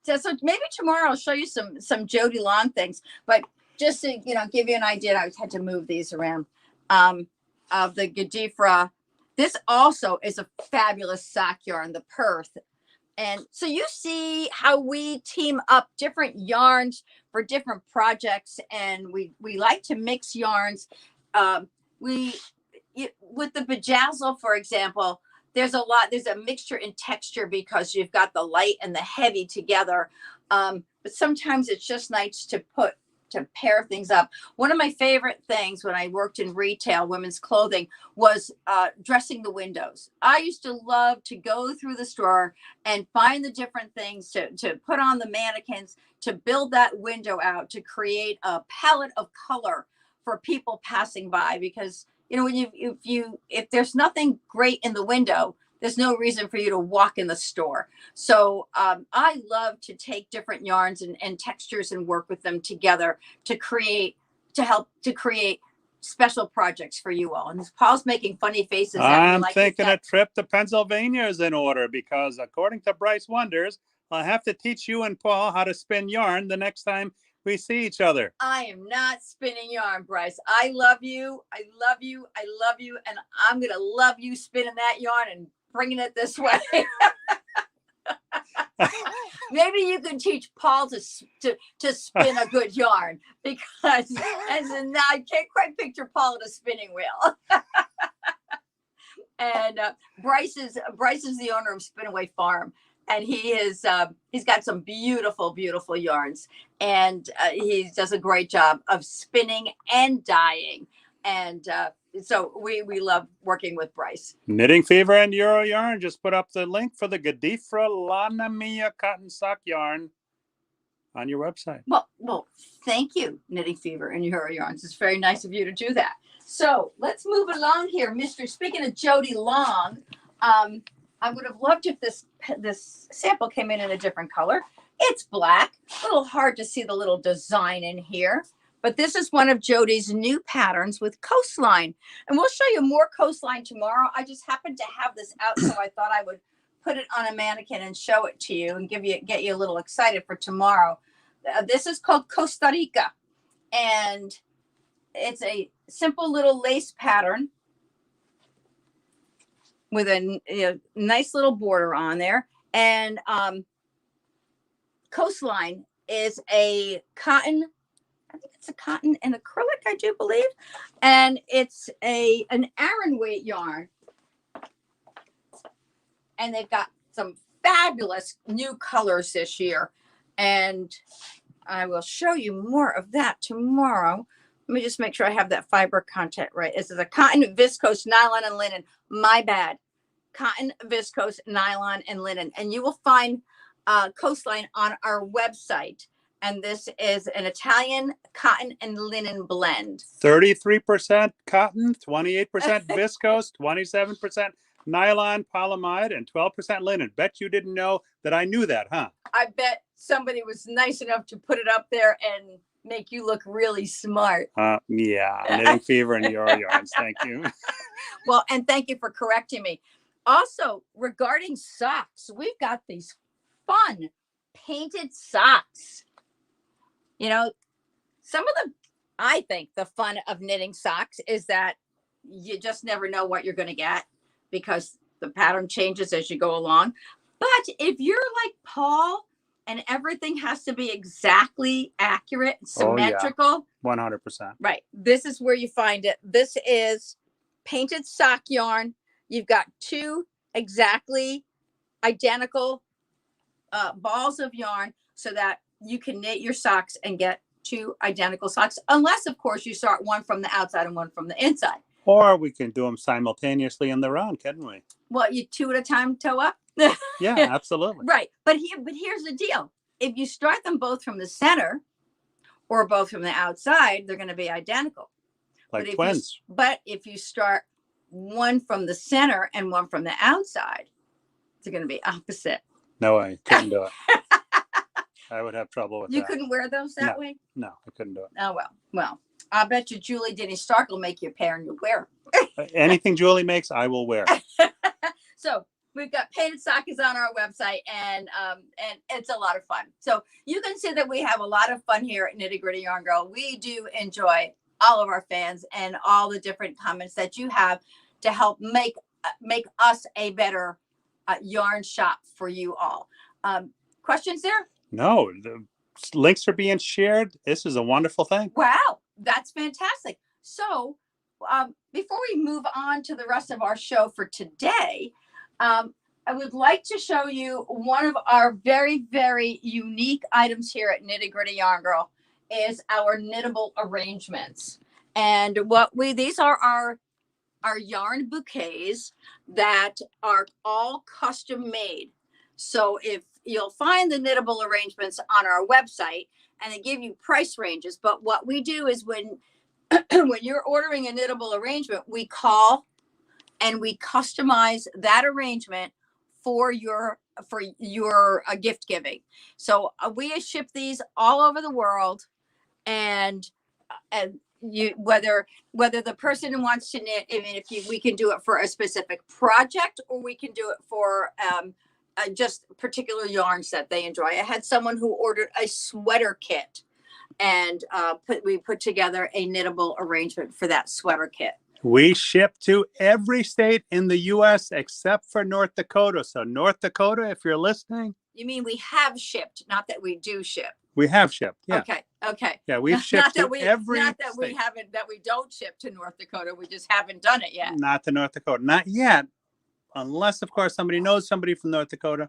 S1: so maybe tomorrow I'll show you some Jody Long things. But just to give you an idea, I had to move these around. Of the Gadifra. This also is a fabulous sock yarn, the Perth. And so you see how we team up different yarns for different projects, and we like to mix yarns. With the bejazzle, for example, there's a mixture in texture because you've got the light and the heavy together. But sometimes it's just nice to pair things up. One of my favorite things when I worked in retail, women's clothing, was dressing the windows. I used to love to go through the store and find the different things to put on the mannequins, to build that window out, to create a palette of color for people passing by. Because if there's nothing great in the window, there's no reason for you to walk in the store. So I love to take different yarns and textures and work with them together to help create special projects for you all. And Paul's making funny faces.
S2: I'm thinking a trip to Pennsylvania is in order because according to Bryce Wonders, I'll have to teach you and Paul how to spin yarn the next time we see each other.
S1: I am not spinning yarn, Bryce. I love you. I love you. I love you. And I'm going to love you spinning that yarn and bringing it this way. Maybe you can teach Paul to spin a good yarn, because now I can't quite picture Paul at a spinning wheel. And Bryce is the owner of Spinaway Farm, and he's got some beautiful yarns, and he does a great job of spinning and dyeing, and so we love working with Bryce.
S2: Knitting Fever and Euro Yarn just put up the link for the Gadifra Lana Mia cotton sock yarn on your website.
S1: Well, thank you, Knitting Fever and Euro Yarns. It's very nice of you to do that. So let's move along here, Speaking of Jody Long, I would have loved if this sample came in a different color. It's black. A little hard to see the little design in here. But this is one of Jody's new patterns with coastline. And we'll show you more coastline tomorrow. I just happened to have this out, so I thought I would put it on a mannequin and show it to you and get you a little excited for tomorrow. This is called Costa Rica. And it's a simple little lace pattern with a nice little border on there. And coastline is a cotton, I think it's a cotton and acrylic, I do believe. And it's an Aran weight yarn. And they've got some fabulous new colors this year. And I will show you more of that tomorrow. Let me just make sure I have that fiber content right. This is a cotton, viscose, nylon, and linen. My bad. Cotton, viscose, nylon, and linen. And you will find coastline on our website. And this is an Italian cotton and linen blend.
S2: 33% cotton, 28% viscose, 27% nylon polyamide, and 12% linen. Bet you didn't know that I knew that, huh?
S1: I bet somebody was nice enough to put it up there and make you look really smart.
S2: Yeah, Knitting Fever and Euro Yarns. Thank you.
S1: Well, and thank you for correcting me. Also, regarding socks, we've got these fun painted socks. I think the fun of knitting socks is that you just never know what you're going to get because the pattern changes as you go along. But if you're like Paul and everything has to be exactly accurate, symmetrical.
S2: 100%.
S1: Right. This is where you find it. This is painted sock yarn. You've got two exactly identical balls of yarn so that you can knit your socks and get two identical socks, unless, of course, you start one from the outside and one from the inside.
S2: Or we can do them simultaneously in the round, couldn't we?
S1: Well, you two at a time toe up?
S2: Yeah, absolutely.
S1: Right. But here's the deal. If you start them both from the center or both from the outside, they're going to be identical.
S2: Like twins.
S1: But if you start one from the center and one from the outside, they're going to be opposite.
S2: No way. Couldn't do it. I would have trouble with
S1: You
S2: that.
S1: couldn't wear those that way?
S2: No, I couldn't do it.
S1: Oh, well, I bet you Julie Denny Stark will make you a pair and you'll wear
S2: Anything Julie makes, I will wear.
S1: So we've got painted stockings on our website, and it's a lot of fun. So you can see that we have a lot of fun here at Nitty Gritty Yarn Girl. We do enjoy all of our fans and all the different comments that you have to help make us a better yarn shop for you all. Questions there?
S2: No, the links are being shared. This is a wonderful thing.
S1: Wow, that's fantastic. So before we move on to the rest of our show for today, I would like to show you one of our very, very unique items here at Nitty Gritty Yarn Girl is our knittable arrangements. And these are our yarn bouquets that are all custom made. So if you'll find the knittable arrangements on our website, and they give you price ranges. But what we do is when you're ordering a knittable arrangement, we call and we customize that arrangement for your gift giving. So we ship these all over the world, and you whether the person wants to knit. I mean, we can do it for a specific project, or we can do it for just particular yarns that they enjoy. I had someone who ordered a sweater kit, and we put together a knittable arrangement for that sweater kit.
S2: We ship to every state in the U.S. except for North Dakota. So North Dakota, if you're listening.
S1: You mean we have shipped, not that we do ship.
S2: We have shipped. Yeah.
S1: Okay.
S2: Yeah, we've shipped to every
S1: Not that
S2: state.
S1: we don't ship to North Dakota. We just haven't done it yet.
S2: Not to North Dakota. Not yet. Unless, of course, somebody knows somebody from North Dakota.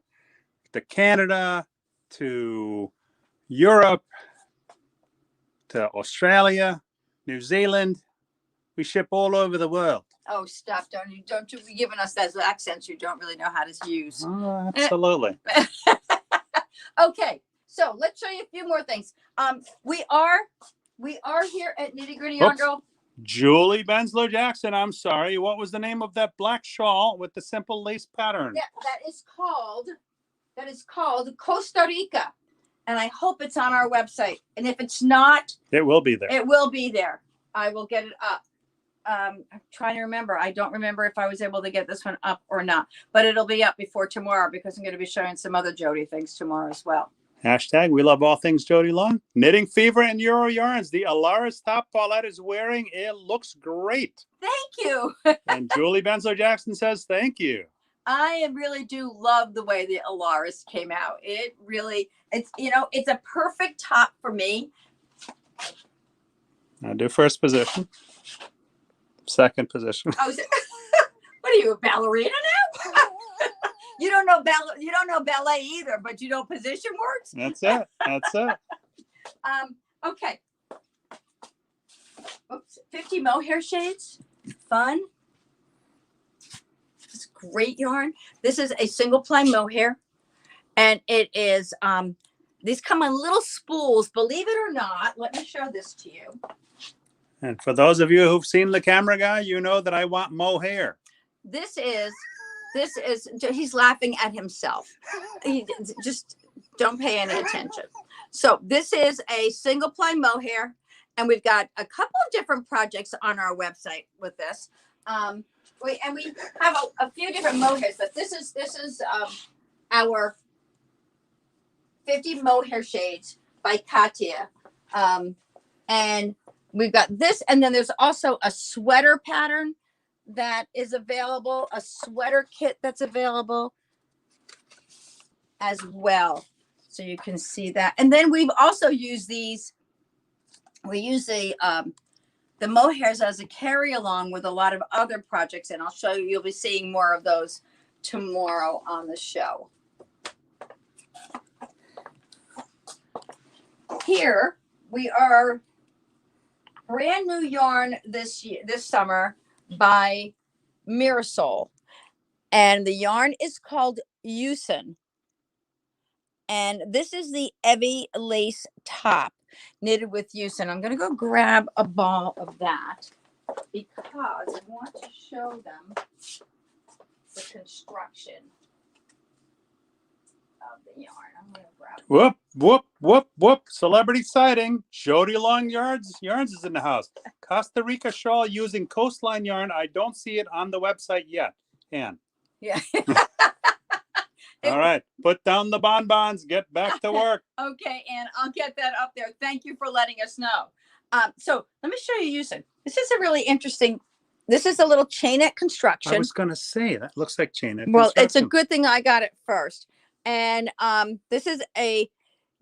S2: To Canada, to Europe, to Australia, New Zealand. We ship all over the world.
S1: Oh, stop. Don't you be giving us those accents you don't really know how to use.
S2: Oh, absolutely.
S1: Okay, so let's show you a few more things. We are here at Nitty Gritty Yarn Girl.
S2: Julie Bensler Jackson, I'm sorry. What was the name of that black shawl with the simple lace pattern?
S1: Yeah, that is called Costa Rica. And I hope it's on our website. And if it's not,
S2: it will be there.
S1: It will be there. I will get it up. I'm trying to remember. I don't remember if I was able to get this one up or not, but it'll be up before tomorrow because I'm going to be showing some other Jody things tomorrow as well.
S2: Hashtag we love all things Jody Long. Knitting Fever and Euro Yarns. The Alaris top Paulette is wearing. It looks great.
S1: Thank you.
S2: And Julie Bensler Jackson says thank you.
S1: I really do love the way the Alaris came out. It really, it's a perfect top for me.
S2: I'll do first position. Second position.
S1: Oh, what are you, a ballerina now? You don't know ballet either, but you know position works.
S2: That's it.
S1: Okay. Oops, 50 mohair shades. Fun. It's great yarn. This is a single ply mohair, and it is these come on little spools. Believe it or not, let me show this to you.
S2: And for those of you who've seen the camera guy, you know that I want mohair.
S1: This is he's laughing at himself. He just don't pay any attention. So this is a single ply mohair, and we've got a couple of different projects on our website with this. We have a few different mohairs, but this is our 50 mohair shades by Katia, and we've got this, and then there's also a sweater pattern that is available, a sweater kit that's available as well. So you can see that. And then we've also used these. We use the mohairs as a carry along with a lot of other projects, and I'll show you. You'll be seeing more of those tomorrow on the show. Here we are. Brand new yarn this summer by Mirasol, and the yarn is called Yusen, and this is the Evie lace top knitted with Yusen. I'm going to go grab a ball of that. because I want to show them the construction of the yarn. I'm going to grab it.
S2: Whoop, whoop, whoop, whoop. Celebrity sighting. Jody Long Yarns is in the house. Costa Rica shawl using coastline yarn. I don't see it on the website yet. Ann.
S1: Yeah.
S2: All right. Put down the bonbons. Get back to work.
S1: Okay, and I'll get that up there. Thank you for letting us know. So let me show you using. This is a really interesting. This is a little chainette construction.
S2: I was going to say, that looks like chainette.
S1: Well, it's a good thing I got it first. And this is a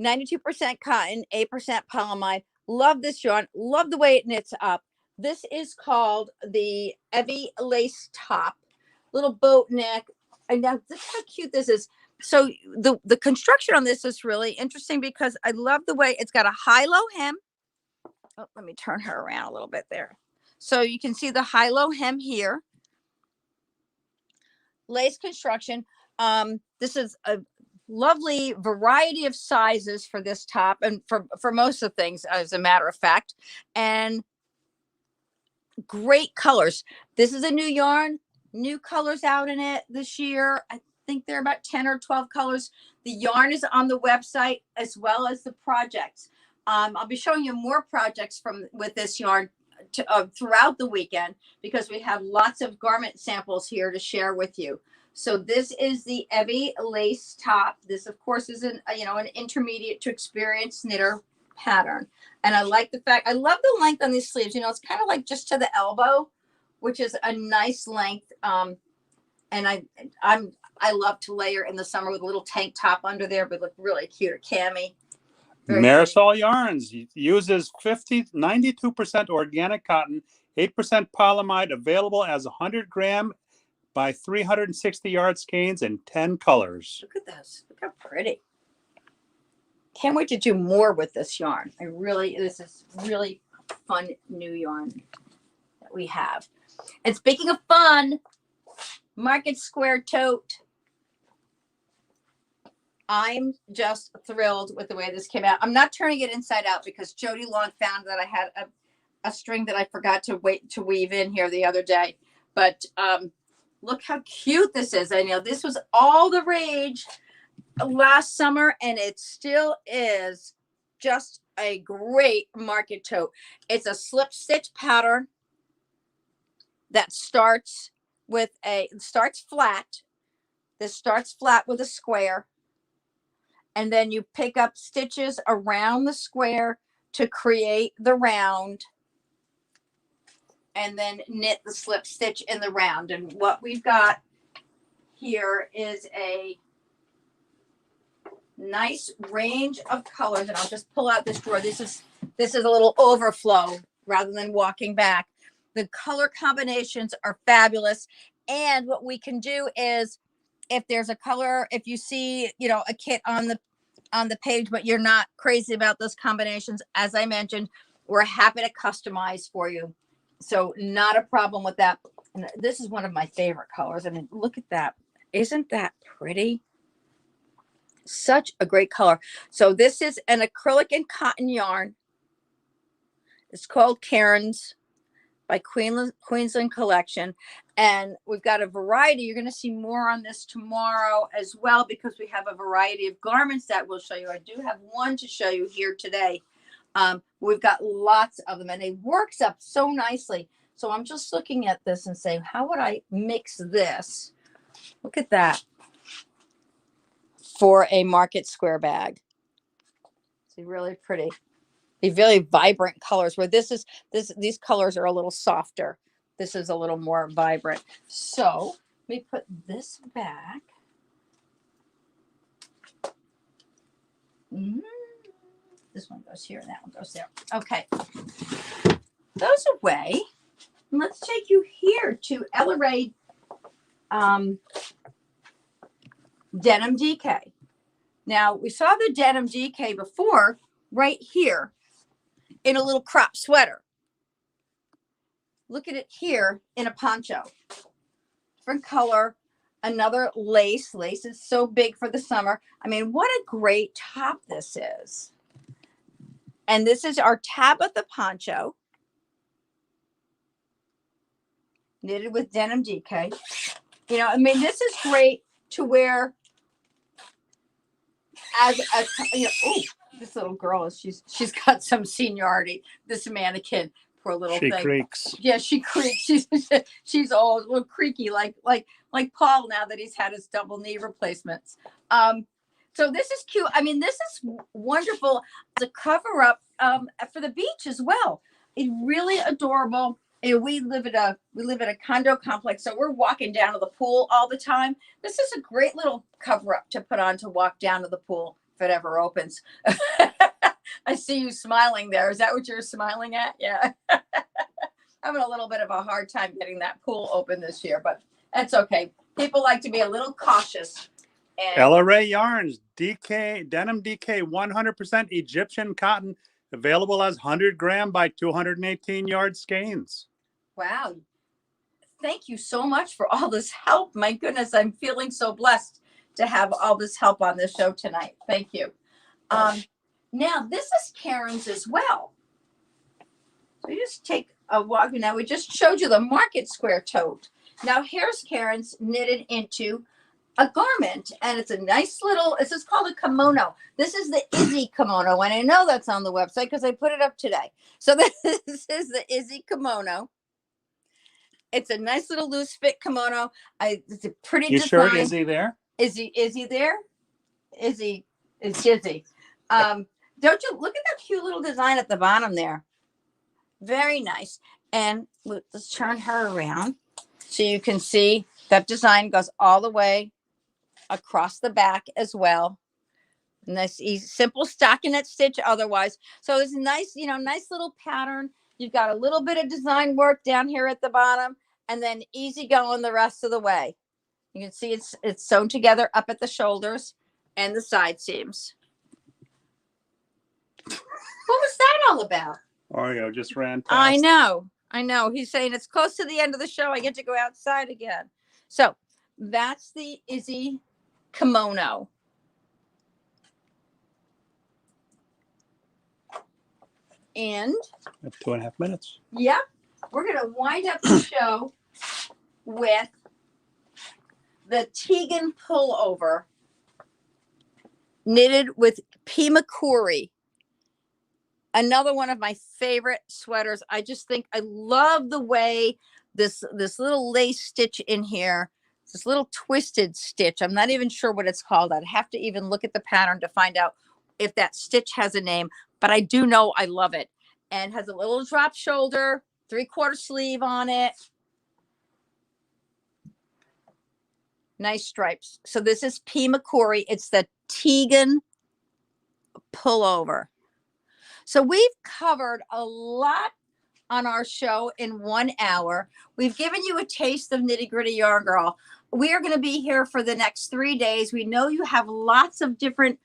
S1: 92% cotton, 8% polyamide. Love this yarn. Love the way it knits up. This is called the Evie lace top. Little boat neck. And now look how cute this is. So the construction on this is really interesting because I love the way it's got a high-low hem. Oh, let me turn her around a little bit there. So you can see the high-low hem here. Lace construction. This is a lovely variety of sizes for this top and for most of the things, as a matter of fact. And great colors. This is a new yarn. New colors out in it this year. I think there are about 10 or 12 colors. The yarn is on the website as well as the projects. I'll be showing you more projects with this yarn throughout the weekend because we have lots of garment samples here to share with you. So this is the Evie lace top. This, of course, is an intermediate to experienced knitter pattern. And I like the fact, I love the length on these sleeves. It's kind of like just to the elbow, which is a nice length. And I love to layer in the summer with a little tank top under there, but look really cute, or cami.
S2: Marisol Yarns uses 92% organic cotton, 8% polyamide, available as 100-gram by 360 yard skeins in 10 colors.
S1: Look at this. Look how pretty. Can't wait to do more with this yarn. This is really fun new yarn that we have. And speaking of fun, Market Square tote. I'm just thrilled with the way this came out. I'm not turning it inside out because Jody Long found that I had a string that I forgot to weave in here the other day. But look how cute this is. I know this was all the rage last summer, and it still is just a great market tote. It's a slip stitch pattern that starts flat. This starts flat with a square. And then you pick up stitches around the square to create the round. And then knit the slip stitch in the round. And what we've got here is a nice range of colors. And I'll just pull out this drawer. This is a little overflow rather than walking back. The color combinations are fabulous. And what we can do is, if there's a color, if you see, a kit on the page, but you're not crazy about those combinations, as I mentioned, we're happy to customize for you. So not a problem with that. And this is one of my favorite colors. I mean, look at that. Isn't that pretty? Such a great color. So this is an acrylic and cotton yarn. It's called Karen's by Queensland Collection. And we've got a variety. You're going to see more on this tomorrow as well, because we have a variety of garments that we'll show you. I do have one to show you here today. We've got lots of them, and it works up so nicely. So I'm just looking at this and saying, how would I mix this? Look at that. For a Market Square bag. It's really pretty. The very vibrant colors, where these colors are a little softer. This is a little more vibrant. So let me put this back. This one goes here and that one goes there. Okay. Those away. And let's take you here to Ella Ray Denim DK. Now, we saw the Denim DK before right here in a little crop sweater. Look at it here in a poncho. Different color, another lace. Lace is so big for the summer. I mean, what a great top this is. And this is our Tabitha poncho. knitted with denim DK. You know, I mean, this is great to wear as a, you know, oh, this little girl is, she's got some seniority. This mannequin, poor little
S2: She
S1: thing.
S2: creaks.
S1: Yeah, she creaks. She's old, a little creaky, like Paul now that he's had his double knee replacements. So this is cute. I mean, this is wonderful as a cover up for the beach as well. It's really adorable. And we live at a condo complex, so we're walking down to the pool all the time. This is a great little cover up to put on to walk down to the pool if it ever opens. I see you smiling there. Is that what you're smiling at? Yeah. Having a little bit of a hard time getting that pool open this year, but that's okay. People like to be a little cautious. And
S2: Ella Ray Yarns, DK, denim DK, 100% Egyptian cotton, available as 100 gram by 218 yard skeins.
S1: wow. Thank you so much for all this help. My goodness, I'm feeling so blessed to have all this help on this show tonight. Thank you. Now, this is Karen's as well. So you just take a walk. Now, we just showed you the market square tote. Now, here's Karen's knitted into a garment, and it's a nice little, this is called a kimono. This is the Izzy kimono, and I know that's on the website because I put it up today. So this is the Izzy kimono. It's a nice little loose fit kimono. It's a pretty
S2: You
S1: design.
S2: sure Izzy there?
S1: Izzy there? Izzy is Jizzy. Don't you look at that cute little design at the bottom there? Very nice. And let's turn her around so you can see that design goes all the way across the back as well. Nice, easy, simple stockinette stitch otherwise. So it's nice, you know, nice little pattern. You've got a little bit of design work down here at the bottom, and then easy going the rest of the way. You can see it's sewn together up at the shoulders and the side seams. What was that all about?
S2: Oreo just ran past.
S1: I know. He's saying it's close to the end of the show. I get to go outside again. So that's the Izzy kimono. And
S2: We have 2.5 minutes.
S1: yep, we're going to wind up the show with the Tegan pullover knitted with Pimakuri. Another one of my favorite sweaters. I just think I love the way this little lace stitch in here, this little twisted stitch. I'm not even sure what it's called. I'd have to even look at the pattern to find out if that stitch has a name, but I do know I love it. And has a little drop shoulder, 3/4 sleeve on it. Nice stripes. So this is Pimakuri. It's the Tegan pullover. So we've covered a lot on our show in 1 hour. We've given you a taste of Nitty Gritty Yarn Girl. We are going to be here for the next 3 days. We know you have lots of different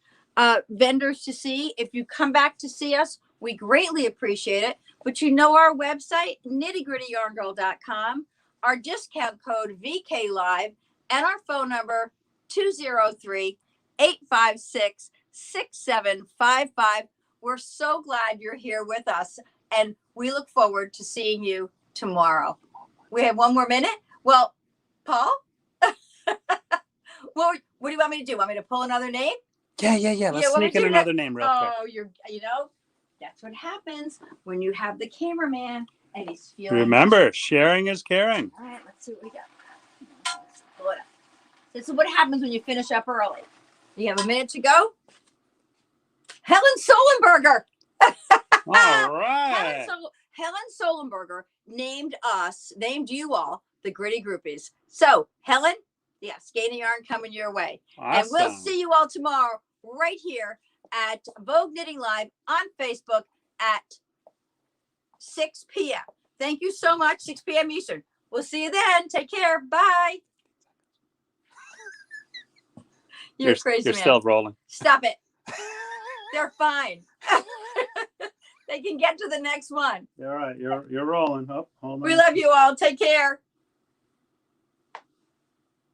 S1: vendors to see. If you come back to see us, we greatly appreciate it. But you know our website, KnittyGrittyYarnGirl.com, our discount code VKLive, and our phone number 203-856-6755. We're so glad you're here with us, and we look forward to seeing you tomorrow. We have 1 more minute. Well, Paul, what do you want me to do? Want me to pull another name?
S2: Yeah. Let's sneak in another name real quick.
S1: Oh, you know, that's what happens when you have the cameraman and he's feeling.
S2: Remember, sharing is caring.
S1: All right, let's see what we got. Let's pull it up. This is what happens when you finish up early. You have a minute to go. Helen Solenberger.
S2: All right.
S1: Helen Solenberger named you all the Gritty Groupies. So, Helen, yeah, Skein Yarn coming your way.
S2: Awesome.
S1: And we'll see you all tomorrow right here at Vogue Knitting Live on Facebook at 6 p.m. Thank you so much. 6 p.m. Eastern. We'll see you then. Take care. Bye. You're crazy,
S2: You're
S1: man.
S2: still rolling.
S1: Stop it. They're fine. They can get to the next one.
S2: All right. You're rolling. Oh, hold on.
S1: We love you all. Take care.